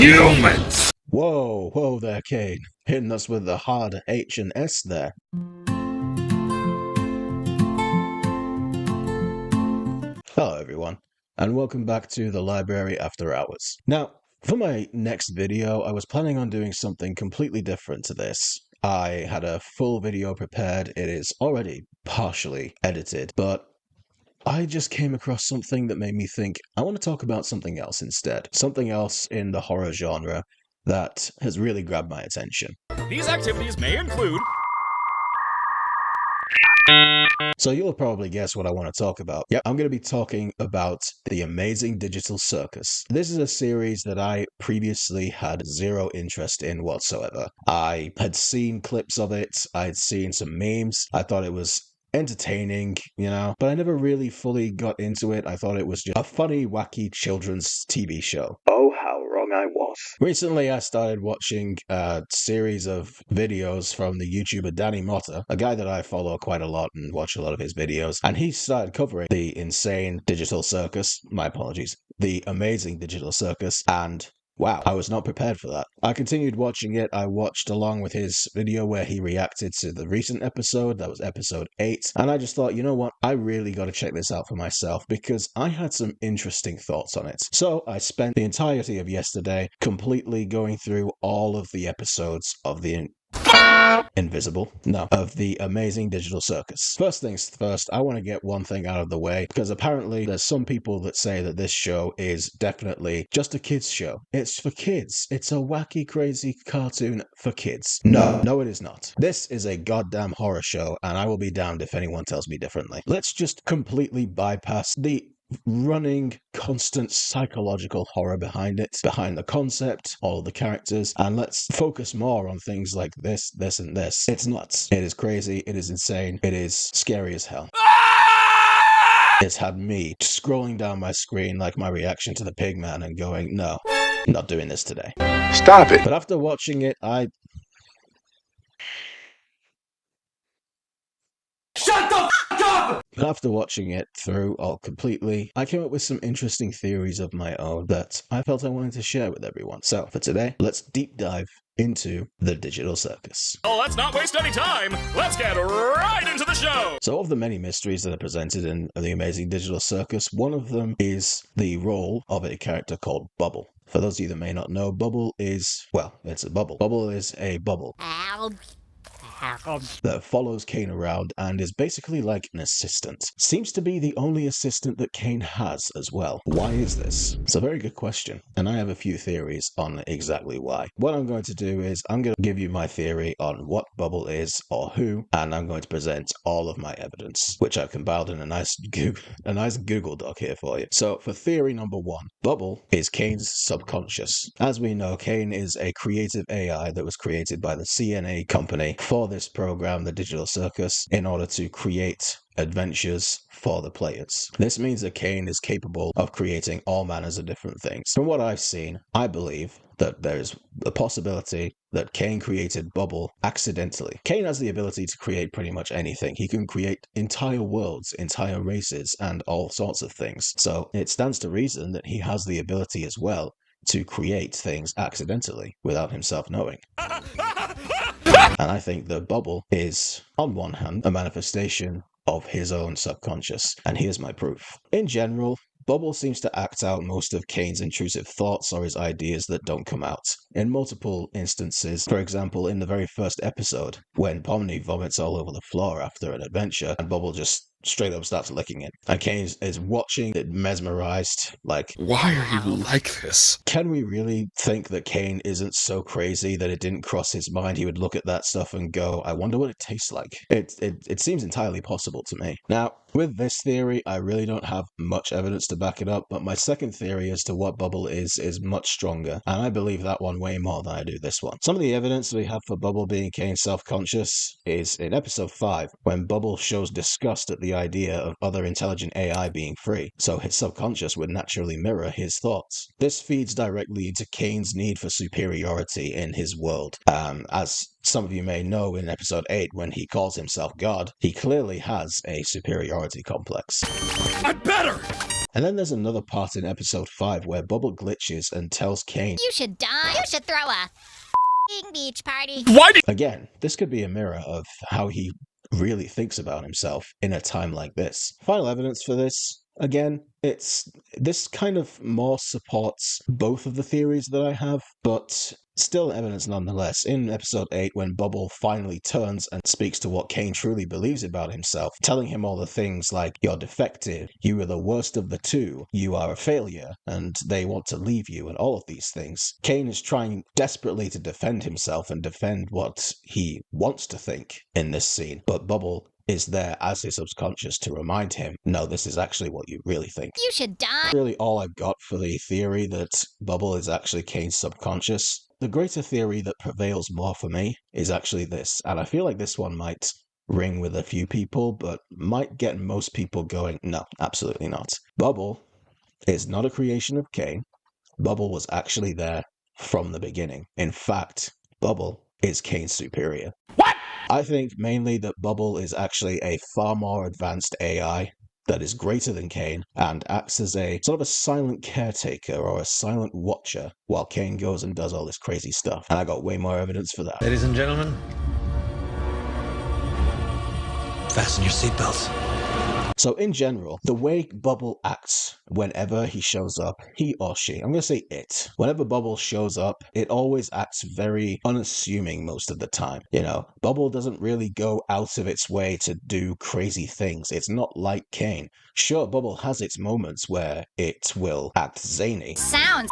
Humans! Whoa there, Kane. Hitting us with the hard H and S there. Hello everyone, and welcome back to the Library After Hours. Now, for my next video, I was planning on doing something completely different to this. I had a full video prepared, it is already partially edited, but I just came across something that made me think, I want to talk about something else instead. Something else in the horror genre that has really grabbed my attention. These activities may include... So you'll probably guess what I want to talk about. Yep, I'm going to be talking about the Amazing Digital Circus. This is a series that I previously had zero interest in whatsoever. I had seen clips of it, I'd seen some memes, I thought it was entertaining, but I never really fully got into it. I thought it was just a funny, wacky children's TV show. Oh, how wrong I was. Recently, I started watching a series of videos from the YouTuber Danny Motta, a guy that I follow quite a lot and watch a lot of his videos, and he started covering the insane digital circus, my apologies, the Amazing Digital Circus, and wow, I was not prepared for that. I continued watching it. I watched along with his video where he reacted to the recent episode. That was episode 8. And I just thought, you know what? I really got to check this out for myself because I had some interesting thoughts on it. So I spent the entirety of yesterday completely going through all of the episodes of the of the Amazing Digital Circus. First things first, I want to get one thing out of the way, because apparently there's some people that say that this show is definitely just a kids show. It's for kids. It's a wacky, crazy cartoon for kids. No, it is not. This is a goddamn horror show, and I will be damned if anyone tells me differently. Let's just completely bypass the running constant psychological horror behind it, behind the concept, all of the characters, and let's focus more on things like this, and this. It's nuts. It is crazy. It is insane. It is scary as hell. It's had me scrolling down my screen like my reaction to the Pigman and going, no, not doing this today. Stop it! But after watching it, But after watching it through all completely, I came up with some interesting theories of my own that I felt I wanted to share with everyone. So for today, let's deep dive into the digital circus. Oh, let's not waste any time. Let's get right into the show. So of the many mysteries that are presented in the Amazing Digital Circus, one of them is the role of a character called Bubble. For those of you that may not know, Bubble is, well, it's a bubble. Bubble is a bubble that follows Kane around and is basically like an assistant. Seems to be the only assistant that Kane has as well. Why is this? It's a very good question, and I have a few theories on exactly why. What I'm going to do is I'm going to give you my theory on what Bubble is or who, and I'm going to present all of my evidence, which I've compiled in a nice Google Doc here for you. So for theory number 1, Bubble is Kane's subconscious. As we know, Kane is a creative AI that was created by the CNA company for this program, the Digital Circus, in order to create adventures for the players. This means that Kane is capable of creating all manners of different things. From what I've seen, I believe that there's a possibility that Kane created Bubble accidentally. Kane has the ability to create pretty much anything. He can create entire worlds, entire races, and all sorts of things. So it stands to reason that he has the ability as well to create things accidentally without himself knowing. And I think that Bubble is, on one hand, a manifestation of his own subconscious. And here's my proof. In general, Bubble seems to act out most of Kane's intrusive thoughts or his ideas that don't come out. In multiple instances, for example, in the very first episode, when Pomni vomits all over the floor after an adventure, and Bubble just straight up starts licking it. And Kane is watching it mesmerized, like, Why are you like this? can we really think that Kane isn't so crazy that it didn't cross his mind he would look at that stuff and go, I wonder what it tastes like? It seems entirely possible to me. Now, with this theory, I really don't have much evidence to back it up, but my second theory as to what Bubble is much stronger, and I believe that one way more than I do this one. Some of the evidence we have for Bubble being Kane's self-conscious is in episode 5, when Bubble shows disgust at the idea of other intelligent AI being free, so his subconscious would naturally mirror his thoughts. This feeds directly into Kane's need for superiority in his world. As some of you may know, in episode 8, when he calls himself God, he clearly has a superiority complex. I'm better! And then there's another part in episode 5 where Bubble glitches and tells Cain, You should die. You should throw a beach party. Why do again, this could be a mirror of how he really thinks about himself in a time like this. Final evidence for this, again, this kind of more supports both of the theories that I have, but still evidence nonetheless. In episode 8, when Bubble finally turns and speaks to what Cain truly believes about himself, telling him all the things like, you're defective, you are the worst of the two, you are a failure, and they want to leave you, and all of these things. Cain is trying desperately to defend himself and defend what he wants to think in this scene, but Bubble is there as his subconscious to remind him, no, this is actually what you really think. You should die. Really all I've got for the theory that Bubble is actually Cain's subconscious. The greater theory that prevails more for me is actually this, and I feel like this one might ring with a few people, but might get most people going, no, absolutely not. Bubble is not a creation of Cain. Bubble was actually there from the beginning. In fact, Bubble is Cain's superior. What? I think mainly that Bubble is actually a far more advanced AI that is greater than Cain and acts as a sort of a silent caretaker or a silent watcher while Cain goes and does all this crazy stuff. And I got way more evidence for that. Ladies and gentlemen, fasten your seatbelts. So in general, the way Bubble acts whenever he shows up, he or she, I'm going to say it, whenever Bubble shows up, it always acts very unassuming most of the time. You know, Bubble doesn't really go out of its way to do crazy things. It's not like Cain. Sure, Bubble has its moments where it will act zany. Sounds.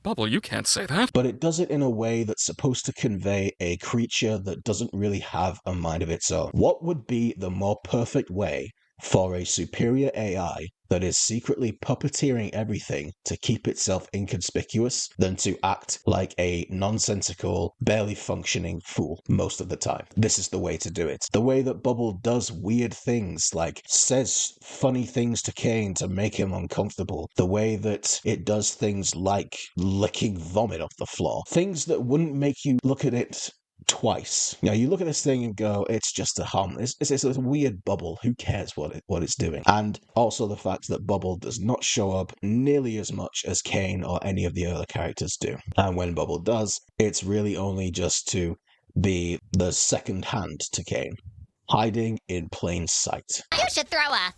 Bubble, you can't say that. But it does it in a way that's supposed to convey a creature that doesn't really have a mind of its own. What would be the more perfect way for a superior AI that is secretly puppeteering everything to keep itself inconspicuous than to act like a nonsensical, barely functioning fool most of the time? This is the way to do it. The way that Bubble does weird things, like says funny things to Cain to make him uncomfortable. The way that it does things like licking vomit off the floor. Things that wouldn't make you look at it twice. You know, you look at this thing and go, it's just a harmless, it's a weird Bubble. Who cares what it's doing? And also the fact that Bubble does not show up nearly as much as Cain or any of the other characters do. And when Bubble does, it's really only just to be the second hand to Cain, hiding in plain sight. You should throw a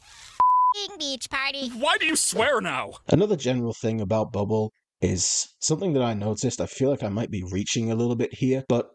beach party. Why do you swear now? Another general thing about Bubble is something that I noticed. I feel like I might be reaching a little bit here, but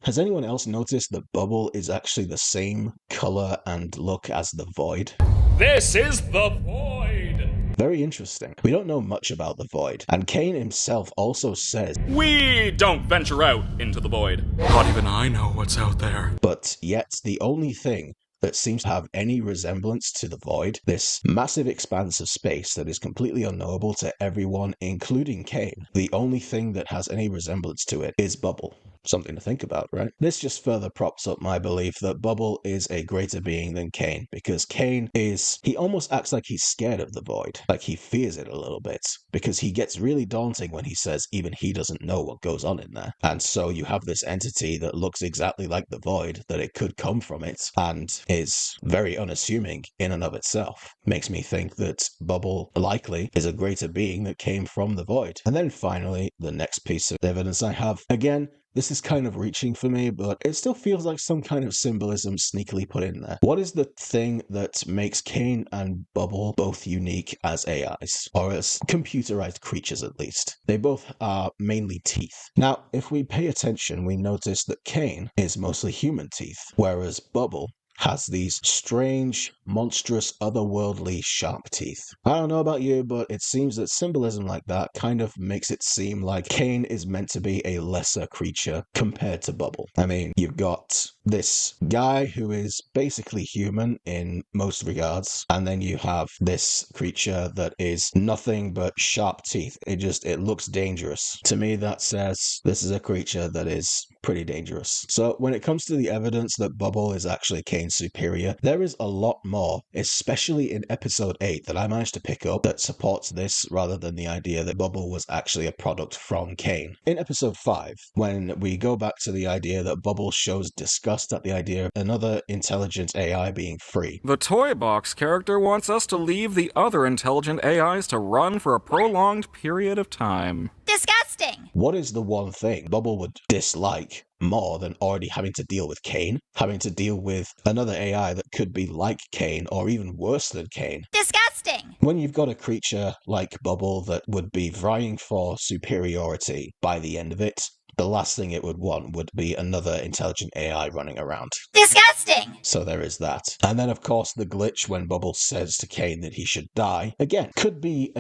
has anyone else noticed that Bubble is actually the same color and look as the Void? This is the Void. Very interesting. We don't know much about the Void, and Cain himself also says, We don't venture out into the Void. Not even I know what's out there. but yet the only thing that seems to have any resemblance to the Void, this massive expanse of space that is completely unknowable to everyone, including Cain, the only thing that has any resemblance to it is Bubble. Something to think about, right? This just further props up my belief that Bubble is a greater being than Cain, because Cain he almost acts like he's scared of the Void, like he fears it a little bit, because he gets really daunting when he says even he doesn't know what goes on in there. And so you have this entity that looks exactly like the Void, that it could come from it, and is very unassuming in and of itself. Makes me think that Bubble likely is a greater being that came from the Void. And then finally, the next piece of evidence I have, again, this is kind of reaching for me, but it still feels like some kind of symbolism sneakily put in there. What is the thing that makes Cain and Bubble both unique as AIs, or as computerized creatures at least? They both are mainly teeth. Now, if we pay attention, we notice that Cain is mostly human teeth, whereas Bubble has these strange, monstrous, otherworldly, sharp teeth. I don't know about you, but it seems that symbolism like that kind of makes it seem like Cain is meant to be a lesser creature compared to Bubble. I mean, you've got this guy who is basically human in most regards, and then you have this creature that is nothing but sharp teeth. It looks dangerous. To me, that says this is a creature that is pretty dangerous. So when it comes to the evidence that Bubble is actually Cain's superior, there is a lot more, especially in episode 8, that I managed to pick up that supports this rather than the idea that Bubble was actually a product from Cain. In episode 5, when we go back to the idea that Bubble shows disgust disgust at the idea of another intelligent AI being free. The Toy Box character wants us to leave the other intelligent AIs to run for a prolonged period of time. Disgusting! What is the one thing Bubble would dislike more than already having to deal with Kane? Having to deal with another AI that could be like Kane or even worse than Kane. Disgusting! When you've got a creature like Bubble that would be vying for superiority by the end of it, the last thing it would want would be another intelligent AI running around. Disgusting! So there is that. And then, of course, the glitch when Bubble says to Kane that he should die, again, could be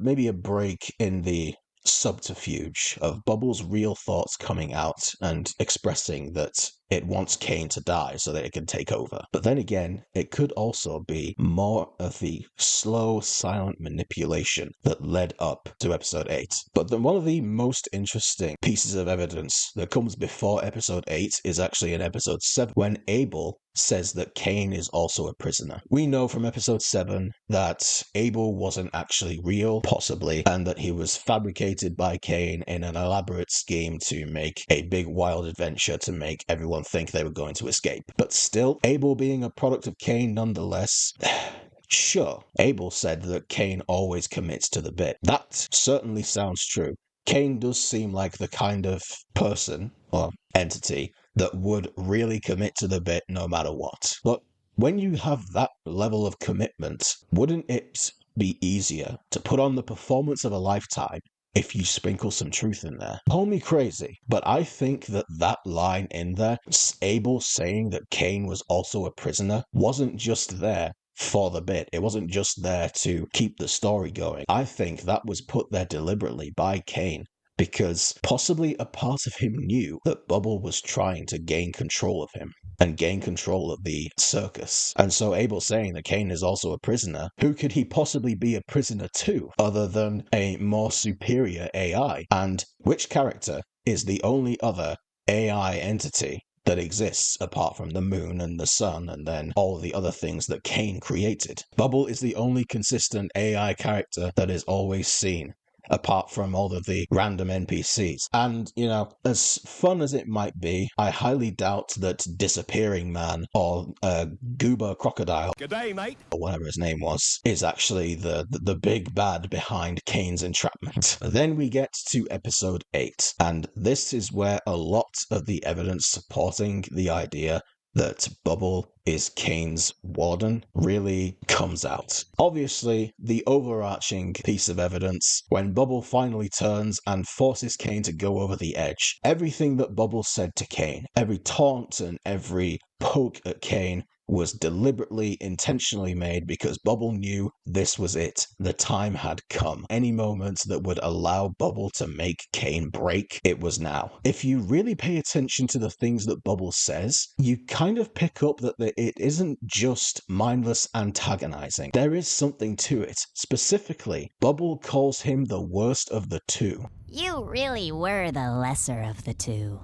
maybe a break in the subterfuge of Bubble's real thoughts coming out and expressing that it wants Kane to die so that it can take over. But then again, it could also be more of the slow, silent manipulation that led up to episode 8. But then one of the most interesting pieces of evidence that comes before episode 8 is actually in episode 7, when Abel says that Kane is also a prisoner. We know from episode 7 that Abel wasn't actually real, possibly, and that he was fabricated by Kane in an elaborate scheme to make a big wild adventure to make everyone think they were going to escape. But still, Abel being a product of Kane nonetheless. Sure, Abel said that Kane always commits to the bit. That certainly sounds true. Kane does seem like the kind of person, or entity, that would really commit to the bit no matter what. But when you have that level of commitment, wouldn't it be easier to put on the performance of a lifetime if you sprinkle some truth in there? Call me crazy, but I think that line in there, Abel saying that Kane was also a prisoner, wasn't just there for the bit. It wasn't just there to keep the story going. I think that was put there deliberately by Kane, because possibly a part of him knew that Bubble was trying to gain control of him and gain control of the circus. And so Abel saying that Kane is also a prisoner, who could he possibly be a prisoner to other than a more superior AI? And which character is the only other AI entity that exists apart from the moon and the sun and then all the other things that Kane created? Bubble is the only consistent AI character that is always seen, apart from all of the random NPCs. And, you know, as fun as it might be, I highly doubt that Disappearing Man or Goober Crocodile, G'day, mate. or whatever his name was, is actually the big bad behind Kane's entrapment. Then we get to episode 8, and this is where a lot of the evidence supporting the idea that Bubble is Kane's warden really comes out. Obviously, the overarching piece of evidence, when Bubble finally turns and forces Kane to go over the edge, everything that Bubble said to Kane, every taunt and every poke at Kane, was deliberately, intentionally made because Bubble knew this was it. The time had come. Any moment that would allow Bubble to make Kane break, it was now. If you really pay attention to the things that Bubble says, you kind of pick up that it isn't just mindless antagonizing. There is something to it. Specifically, Bubble calls him the worst of the two. You really were the lesser of the two.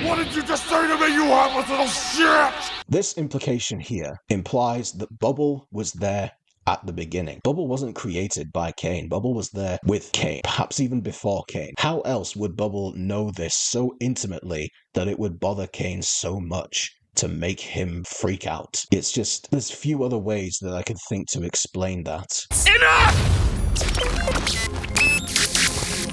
What did you just say to me, you heartless little shit? This implication here implies that Bubble was there at the beginning. Bubble wasn't created by Kane. Bubble was there with Kane, perhaps even before Kane. How else would Bubble know this so intimately that it would bother Kane so much to make him freak out? It's just, there's few other ways that I can think to explain that. Enough!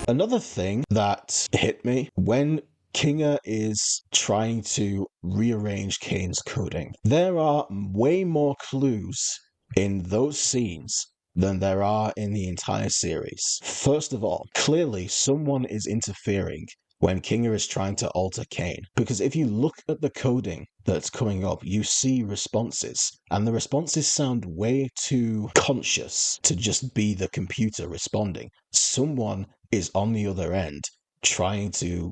Another thing that hit me when Kinga is trying to rearrange Kane's coding, there are way more clues in those scenes than there are in the entire series. First of all, clearly someone is interfering when Kinga is trying to alter Kane, because if you look at the coding that's coming up, you see responses, and the responses sound way too conscious to just be the computer responding. Someone is on the other end trying to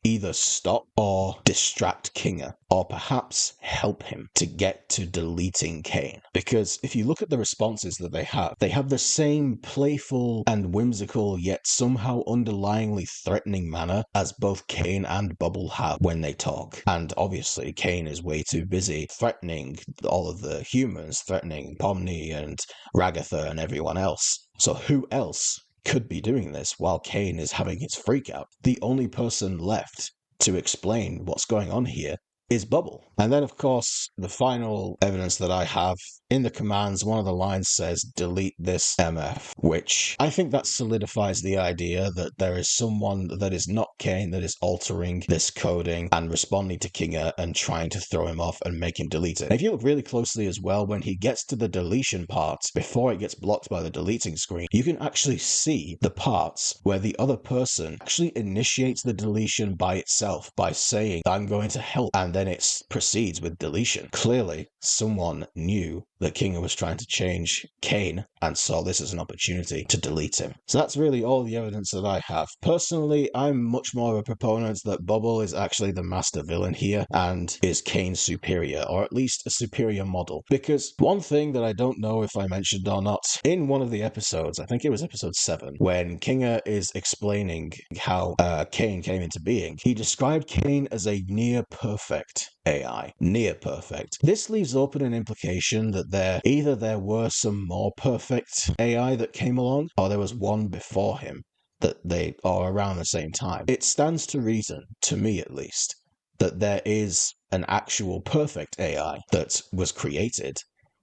either stop or distract Kinga, or perhaps help him to get to deleting Kane. Because if you look at the responses that they have the same playful and whimsical yet somehow underlyingly threatening manner as both Kane and Bubble have when they talk. And obviously Kane is way too busy threatening all of the humans, threatening Pomni and Ragatha and everyone else. So who else could be doing this while Kane is having his freak out? The only person left to explain what's going on here is Bubble. And then, of course, the final evidence that I have in the commands, one of the lines says, delete this MF, which I think that solidifies the idea that there is someone that is not Kane that is altering this coding and responding to Kinger and trying to throw him off and make him delete it. And if you look really closely as well, when he gets to the deletion part, before it gets blocked by the deleting screen, you can actually see the parts where the other person actually initiates the deletion by itself by saying, I'm going to help, and then it proceeds with deletion. Clearly, someone knew that Kinger was trying to change Kane and saw this as an opportunity to delete him. So that's really all the evidence that I have. Personally, I'm much more of a proponent that Bubble is actually the master villain here and is Kane's superior, or at least a superior model. Because one thing that I don't know if I mentioned or not, in one of the episodes, I think it was episode 7, when Kinger is explaining how Kane came into being, he described Kane as a near-perfect AI. Near perfect. This leaves open an implication that there were some more perfect AI that came along, or there was one before him that they are around the same time. It stands to reason, to me at least, that there is an actual perfect AI that was created.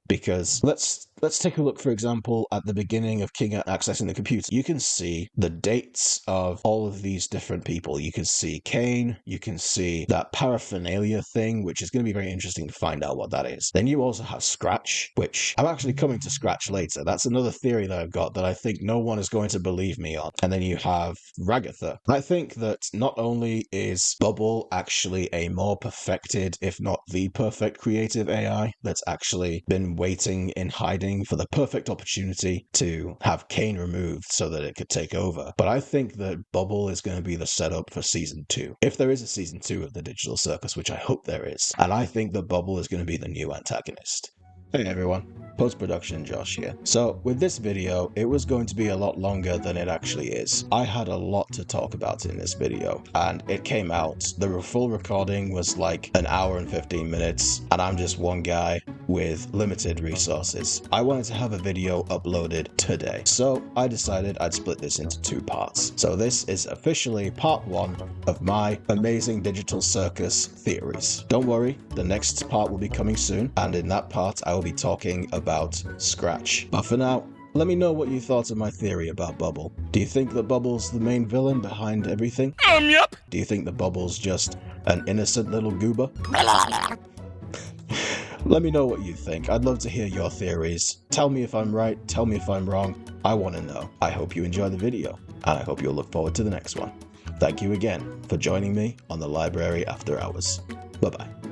Because let's take a look, for example, at the beginning of Kinger accessing the computer. You can see the dates of all of these different people. You can see Kane, you can see that paraphernalia thing, which is going to be very interesting to find out what that is. Then you also have Scratch, which I'm actually coming to Scratch later. That's another theory that I've got that I think no one is going to believe me on. And then you have Ragatha. I think that not only is Bubble actually a more perfected, if not the perfect creative AI that's actually been waiting in hiding for the perfect opportunity to have Kane removed so that it could take over. But I think that Bubble is going to be the setup for Season 2. If there is a Season 2 of the Digital Circus, which I hope there is. And I think that Bubble is going to be the new antagonist. Hey everyone, post-production Josh here. So with this video, it was going to be a lot longer than it actually is. I had a lot to talk about in this video, and it came out. The full recording was like an hour and 15 minutes, and I'm just one guy with limited resources. I wanted to have a video uploaded today, so I decided I'd split this into 2 parts. So this is officially part 1 of my Amazing Digital Circus theories. Don't worry, the next part will be coming soon, and in that part I will be talking about Scratch. But for now, let me know what you thought of my theory about Bubble. Do you think that Bubble's the main villain behind everything? Yup. Do you think that Bubble's just an innocent little goober? Let me know what you think. I'd love to hear your theories. Tell me if I'm right, tell me if I'm wrong. I want to know. I hope you enjoy the video, and I hope you'll look forward to the next one. Thank you again for joining me on the Library After Hours. Bye-bye.